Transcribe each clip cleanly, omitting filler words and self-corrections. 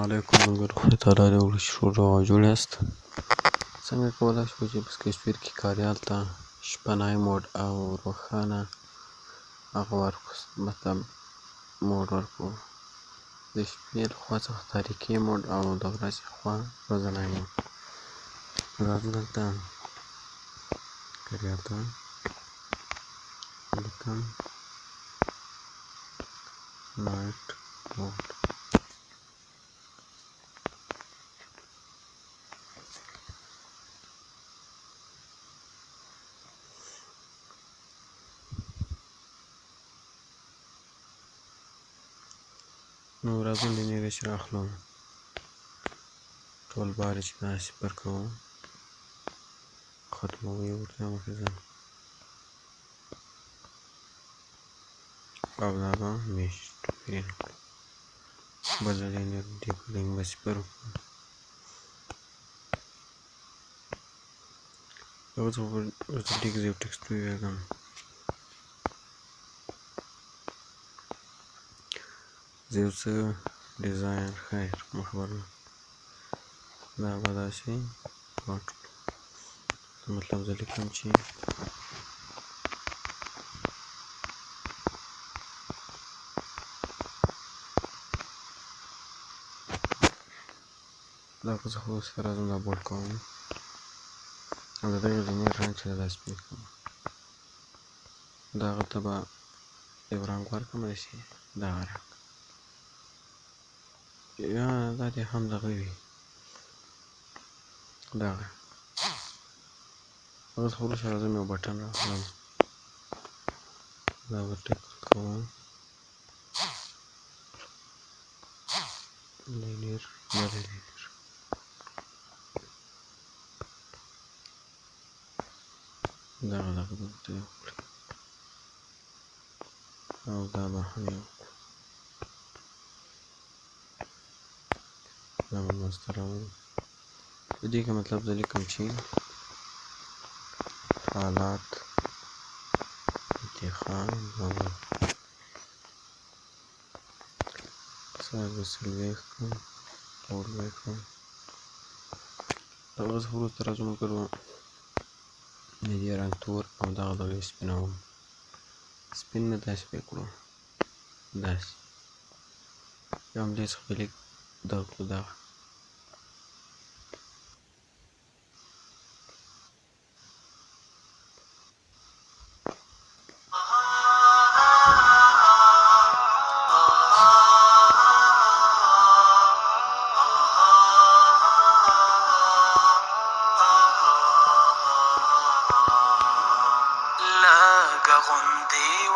علیکم ملګرو، خدای تعالی دې وکړي چې روغ او جوړ یاست. څنګه کولی شو چې په سکیچ کې کاریال ته شپنی موډ او روښانه هغه ورکړو، مطلب موډ ورکړو، د شپې له خوا څخه تاریکي موډ او د ورځې خوا ورځنی موډ. راځو دلته کاریال ته لیکم نایټ موډ. نو راځو لینیرش راخلو، ټول بار چې داسې پر کوو، ختموي ورته مخې ځه او دا به میش توپیر کړو. بل لینیر ډیکودینګ به صفر وکړو. دغه څخه ورته ډیکز یو ټکسټ وویږم، زه یو څه ډیزاین خیر مخبر دا به داسې پاټ کړو. مطلب زه لیکم چې دغه څخه اوس راځم دا بولډ کوم او د دغې لینیر رنګ چې دا سپین کړم، دغه ته به یو رنګ ورکړم، داسې دغه رنګ یا دا دې هم دغه وي، دغه څخه وروسته راځم یو بټن راخلم، دا به ټک کوم لینیر بله لینیر دغه به ورته وکړو او دا به هم یو دا به منځته راوړو. په دې کې مطلب زه لیکم چې حالات انتخاب نمبر ساعت به څلوېښت کړم، اور به یې کړم. دغه څخه وروسته راځو ملګرو د دې رنګ تور او دغه دغه یې سپینوم، سپین نه داسې به یې کړو، داسې یا هم دې څخه به لږ دغه کړو، دغه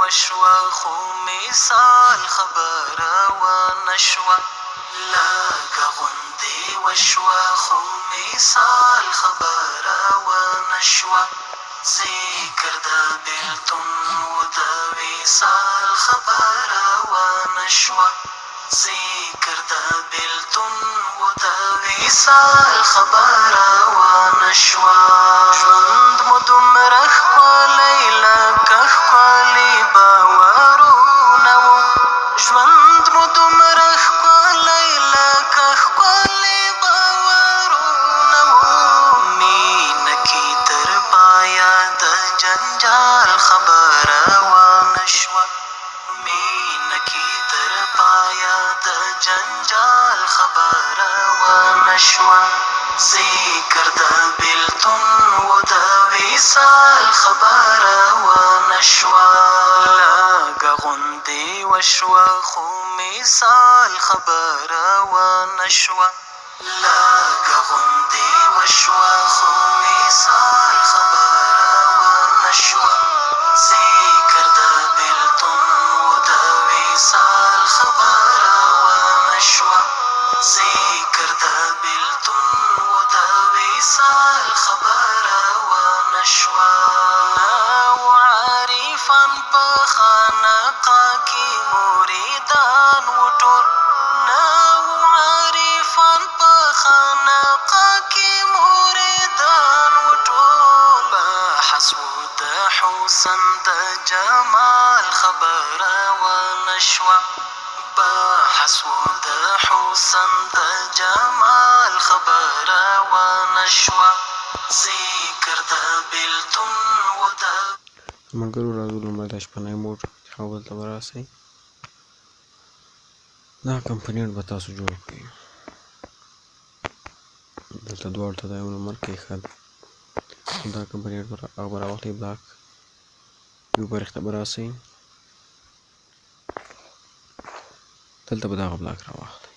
وشوه خو مثال خبره ونشوه، لکه غوندې وشوه خو مثال خبره ونشوه، ذکر د بیلتون و د وصال خبره ونشوه، ذکر د بیلتون و د وصال خبره ونشوه. ژوند مو دومره ښکلی لکه ښکلي باورونه وو، ژوند مو دومره ښکلی لکه ښکلي باورونه وو، مینه کې تر پایه د جنجال خبره ونشوه، مینه کې تر پایه د جنجال خبره ونشوه، ذکر د بیلتون و د وصال خبره ونشوه، لکه غوندې وشوه خو مثال خبره ونشوه، لکه غوندې وشوه خو مثال خبره ونشوه، ذکر د بیلتون و د وصال خبره ونشوه، ذکر د بیلتون و د وصال خبره ونشوه. نو عارفان په خانقاه کې مریدان و ټول، نو عارفان په خانقاه کې مریدان و ټول، بحث و د حسن د جمال خبره ونشوه، حسود حسن د جمال خبره ونشوه ذکر د بیلتون و د ملګرو راځو لومړی د شپنی موډ انتخابول ته به راسئ. دا کمپونیټ به تاسو جوړ کړئ. دلته دواړو ته دا یو نمبر کېښود. دا کمپونیټ به راواخلئ. بلاک یو برخې ته به راسئ. دلته به دغه بلاک راواخلئ.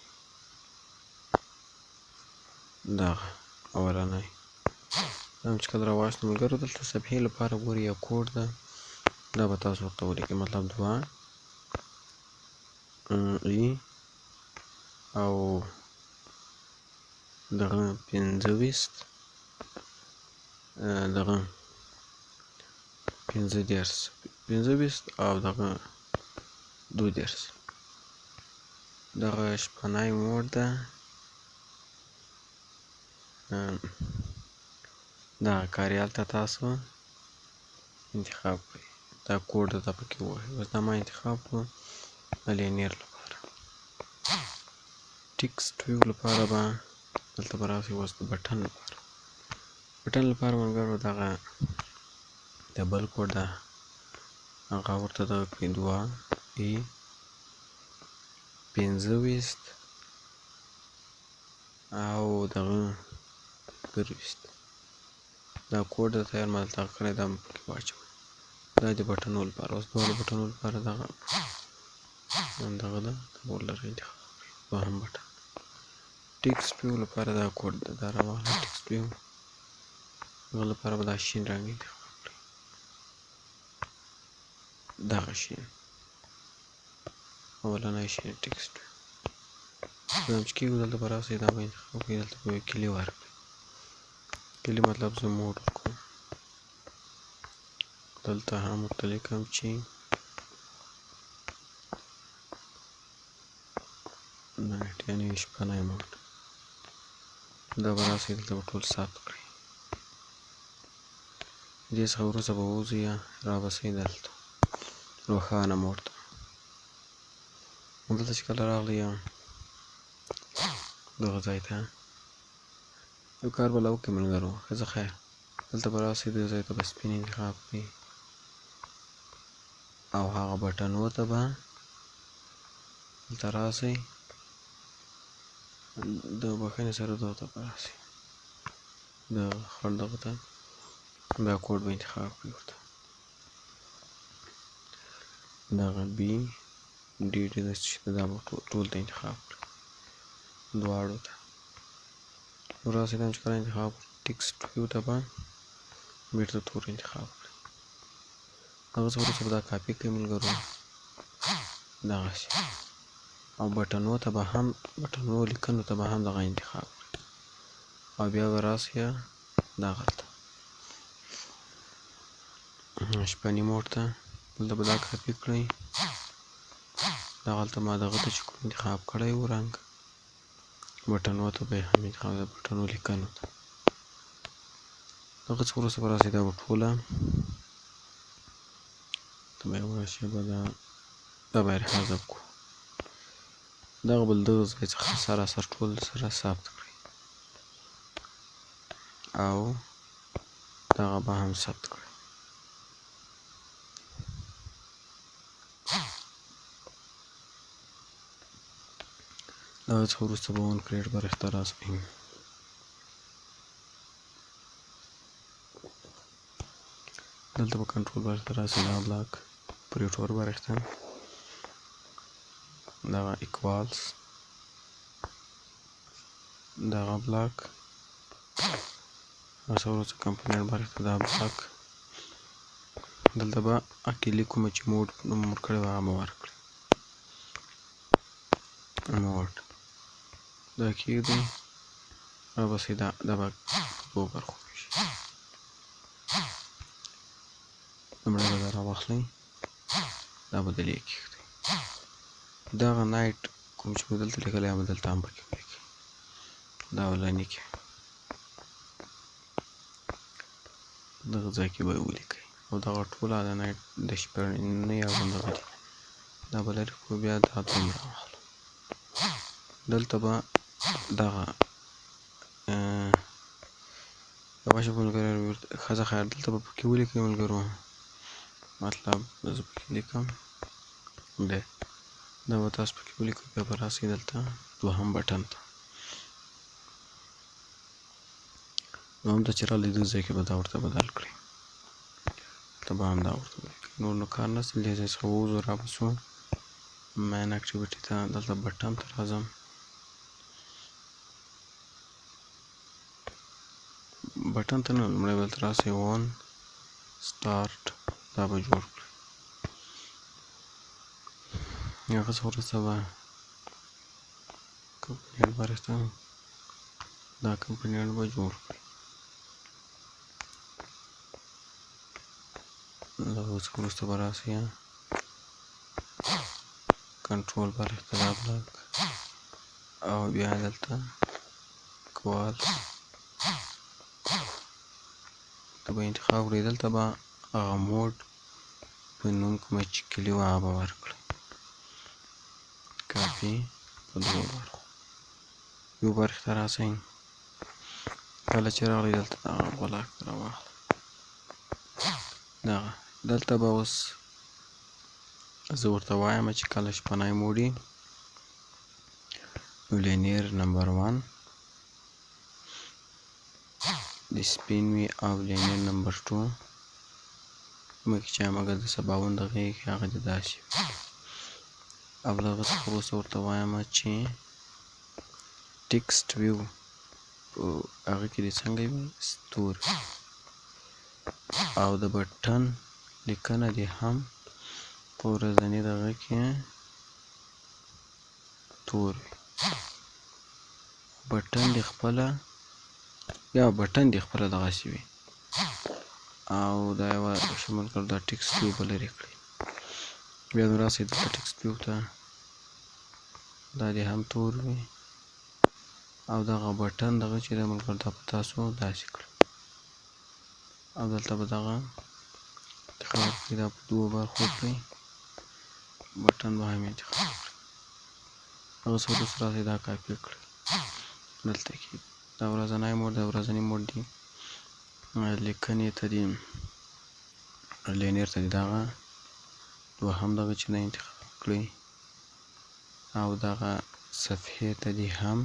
دغه اولنی دا چې کله راواخلئ ملګرو دلته صفحې لپاره ګورئ یو کوډ ده. دا به تاسو ورته ولیکئ. مطلب 2 ای او دغه 25 دغه 25 او دغه 32 دغه شپنی موډ ده. دغه کاریال ته تاسو انتخاب کړئ. دا کوډ درته پکې ووایي. بس دا ما انتخاب کړو د لینیر لپاره. ټیکسټ ویو لپاره به دلته به راسئ. اوس د بټن لپاره ملګرو دغه د بل کوډ ده هغه ورته دغه کړئ 2 ای 25 او دغه 20 دا کوډ درته یار ما دلته کړی دا پکې واچوئ. دا د بټنو لپاره. اوس دواړو بټنو لپاره دغه ده ولرئ انتخاب کړئ. دوهم بټن ټیکسټ ویو لپاره دا کوډ ده. دا راواخلئ. ټیکسټ ویو هغه لپاره به دا شین رنګ انتخاب کړئ. دغه شین اولنی شین ټیکسټ ویو دویم چې کېږو دلته به راسئ. دا به انتخاب کړئ. دلته به کلي ورکړئ. کلي مطلب زه موډ ورکوم. دلته هم ورته لیکم چې یعنې شپنی موډ. دا به راسئ. دلته به ټول ثبت کړئ. دې څخه وروسته به ووځئ رابسئ دلته روښانه موډ ته. دلته چې کله راغلئ دغه ځای ته یو کار به لا وکړئ ملګرو. ښه خیر دلته به راسئ. دې ځای ته به سپین انتخاب کړئ او هغه بټنو ته به دلته راسئ. د بښنې سره دغه ته به راسئ. د خړ دغه ته دا کوډ به انتخاب کړئ. ورته دغه بي ډي ډي دا به ټول ته انتخاب کړئ. دواړو ته راسئ. دا چې کله انتخاب ټیکسټ ویو ته به بیرته تور انتخاب کړئ. هغه څه وروسته به دا کاپي کړئ ملګرو دغسې او بټنو ته به هم بټنو لیکنو ته به هم دغه انتخاب کړئ او بیا به راسئ دغلته شپني موډ ته. دلته به دا کاپي کړئ. دغلته ما دغه ته چې کوم انتخاب کړی و رنګ بټنو ته به یې هم انتخاب د بټنو لیکنو ته. دغه څه وروسته به راسئ. دا به ټوله ته به یوه شېبه دا به یې حذف کړو. دغه به له دغه ځای څخه سراسر ټول سره ثبت کړئ او دغه به هم ثبت کړئ. دغه څخه وروسته به اون کریټ برخې ته راسئ. دلته به کنټرول برخې ته راسئ. دا بلاک پریټور برخې ته دغه ایکوالز دغه بلاک هغه څه وروسته کمپونیټ برخې ته دا بلاک دلته به اکیلي کومه چې موډ نوم ورکړی وي هغه به ورکړئ. موډ دا کېږدئ رابسئ. دا به دوو برخو شي. لومړی به دا راواخلئ. دا به دلې کېږدئ. دغه نایټ کوم چې مو دلته لیکلی هغه به دلته هم پکې ولیکئ. دا اولني کې دغه ځای کې به یې ولیکئ او دغه ټوله د نایټ د شپنۍ اړوند دغه دي. دا به لرې کړو. بیا دا دومره واخلو. دلته به دغه واشه ملګرو ښځه خیر دلته به پکې ولیکئ ملګرو مطلب زه پکې لیکم دی دا به تاسو پکې ولیکئ بیا به راسئ دلته دوهم بټن ته دوهم ته چې راغلی دې ځای کې به دا ورته بدل کړئ دلته به هم دا ورته ولیکئ نور نو کار نشته دې ځای څخه ووځو رابسو مین اکټیویټي ته دلته بټن ته راځم بټن ته نه لومړی به دلته راسئ ون سټارټ دا به جوړ کړئ هغه څه وروسته به کمپنی بارښته دا کمپنی به جوړ کړئ دا اوس وروسته به راسئ کنټرول بارښته دا بلاک او بیا دلته کوال ته به انتخاب کړئ دلته به هغه موډ په نوم کومه چې کلي وه هغه به ورکړئ کاپي په دوو برخو یو برخې ته راسئ کله چې راغلئ دلته دغه بلاک ته راواخلئ دغه دلته به اوس زه ورته وایم چې کله شپنی موډ وي نو لینیر نمبر 1 د سپین وي او لینیر نمبر 2 کومه کې چې هماغه د 52 دقیقې کې هغه دې داسې وي او له هغه څخه وروسته ورته وایم چې ټیکسټ ویو په هغه کې دې څنګه وي ستوري او د بټن لیکنه دې هم په ورځني دغه کې تور وي بټن دې خپله یا بټن دې خپله دغسې وي او دا یوه شمول کړ دا ټیکسټ ویو به لرې کړئ بیا نو راسئ دلته ټیکسټ ویو ته دا دې هم تور وي او دغه بټن دغه چې دی ملګرو دا به تاسو داسې کړئ او دلته به دغه انتخاب کړئ دا په دوو برخو کړئ بټن به هم انتخاب کړئ هغه څه وروسته راسئ دا کاپي کړئ دلته کې دا ورځنی موډ دا ورځني موډ دی لیکنې ته دې لینیر ته دې دغه دوهم دغه چې دی انتخاب کړئ او دغه صفحې ته دې هم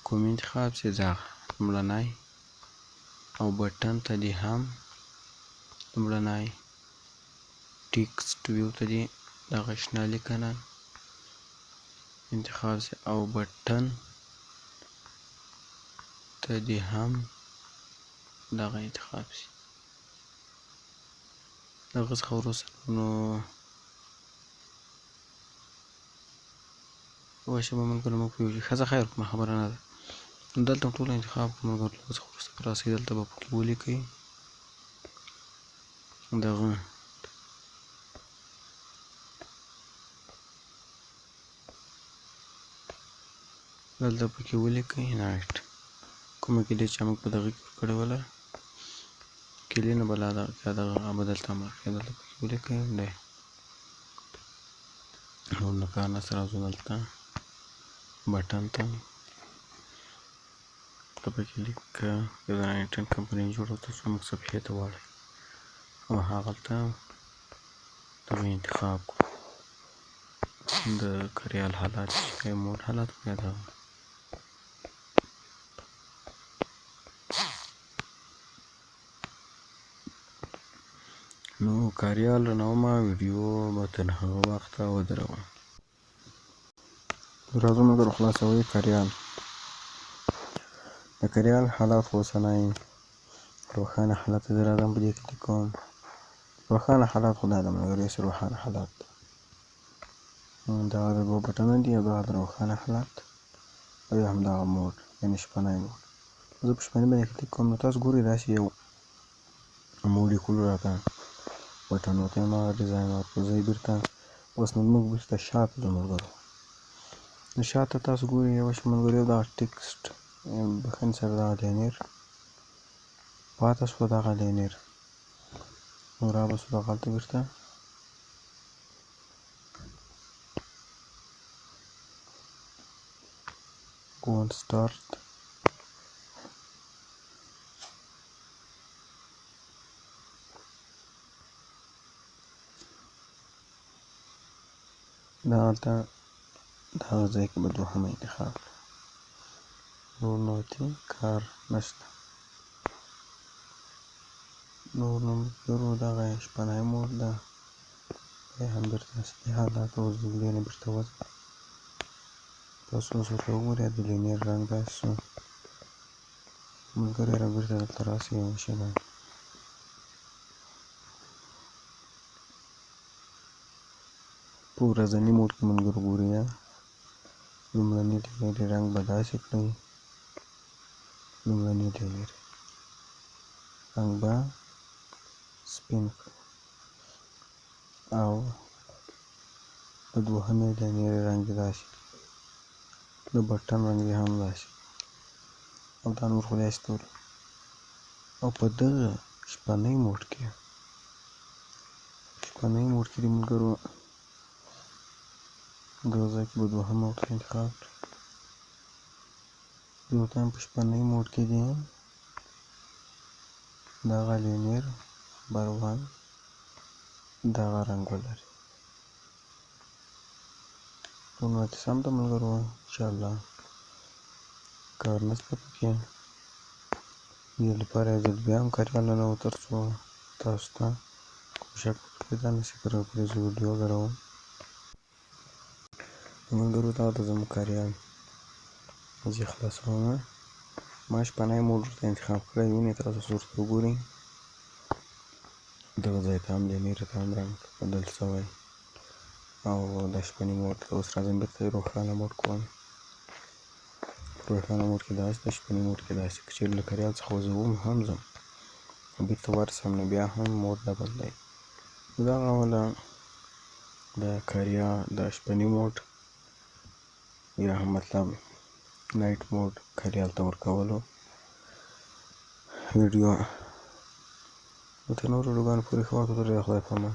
کوم انتخاب سي دغه لومړنی او بټن ته دې هم لومړنی ټیکسټ ویو ته دې دغه شنه لیکنه انتخاب سي او بټن ته دې هم دغه انتخاب سي دغه څخه وروسته نو واشه به ملګرو موږ پوهېږو ښځه خیر کومه خبره نه ده نو دلته ټول انتخاب کړو ملګرو دغه څخه وروسته به راسئ دلته به پکې ولیکئ دغه دلته پکې ولیکئ نایټ کومه کلي چې موږ په دغه کې ورکړې وله کلي نه به لا دغه به دلته امر کړئ دلته پکې ولیکئ دی نور نه کار نشته راځو دلته بټن ته دلته پکې لیکه د 19 کمپنۍ جوړه تر څو موږ صفحې ته واړئ او هغلته دغه انتخاب کړو د کریال حالات چې موډ حالات یا دغه نو کاریال رانومه ویډیو به تر هغه وخته ودروم راځو ملګرو خلاصوئ کاریال د کاریال حالات خو اوسنی روښانه حالت ته زه راځم په دې کې کلیک کوم روښانه حالات خو دا ده ملګرو یوسې روښانه حالات دغه د دوه بټنه دي او دغه د روښانه حالات او یا هم دغه موډ یعنې شپنی موډ زه په شپني باندې کلیک کوم نو تاسو ګورئ داسې یو مولیکول راته بټن ورته هماغه ډیزاین ورکړو زه یې بېرته اوس نو موږ بېرته شاته ځو ملګرو نو شاته تاسو ګورئ یوه شي ملګرو یو دغه ټیکسټ بښنې سره دغه لینیر پاته شوه دغه لینیر نو رابسو دغلته بېرته وان start. دا هلته دغه ځای کې به دوهمه انتخاب نور نو تی کار نشته. نور نو ملګرو دغه شپنی موډ ده، بیا هم بیرته اصلي حالات اوس د ویډیو نه بیرته وځم. تاسو اوس ورته وګورئ د لینیر رنګ داسې شو. ملګري را بیرته دلته راسئ یوه شی باندې. په ورځني موډ کې ملګرو ګورئ لومړني لینیر رنګ به داسې کړئ. لومړني لینیر رنګ به سپین کړئ او د دوهمې لینیر رنګ یې داسې د بټن رنګ یې هم داسې او دا نور خو داسې تور. او په دغه شپنی موډ کې د ملګرو دغه ځای کې به دوهمه ورته انتخاب کړئ. یو ټایم په شپنی موډ کې دی دغه لینیر نمبر 1 دغه رنګ ولري. نو سم ده ملګرو، انشاءالله کار نشته پکې. دې لپاره یو ځل بیا هم کاریال ننوتم تر څو تاسو ته کوم شک پیدا نه شي کړی پرې زه ویډیو غږوم. ملګرو دا د زموږ کاریال زه خلاصوم. ما شپنی موډ ورته انتخاب کړی، وینئ تاسو ورته وګورئ. دغه ځای ته هم لینیر ته هم رنګ بدل شوی او د شپني موډ ته اوس راځم بیرته روښانه موډ کوم. روښانه موډ کې داسې د شپني موډ کې داسې که چېرې له کاریال څخه وځوم هم ځم بیرته ورسم نو بیا هم موډ نه بدلوي. دغه ډوله د کاریال د شپني موډ یا هم مطلب نایټ موډ کاریال ته ورکولو ویډیو. نو تر نورو ویډیوګانو پورې ښه وخت ولرئ. خدای پامان.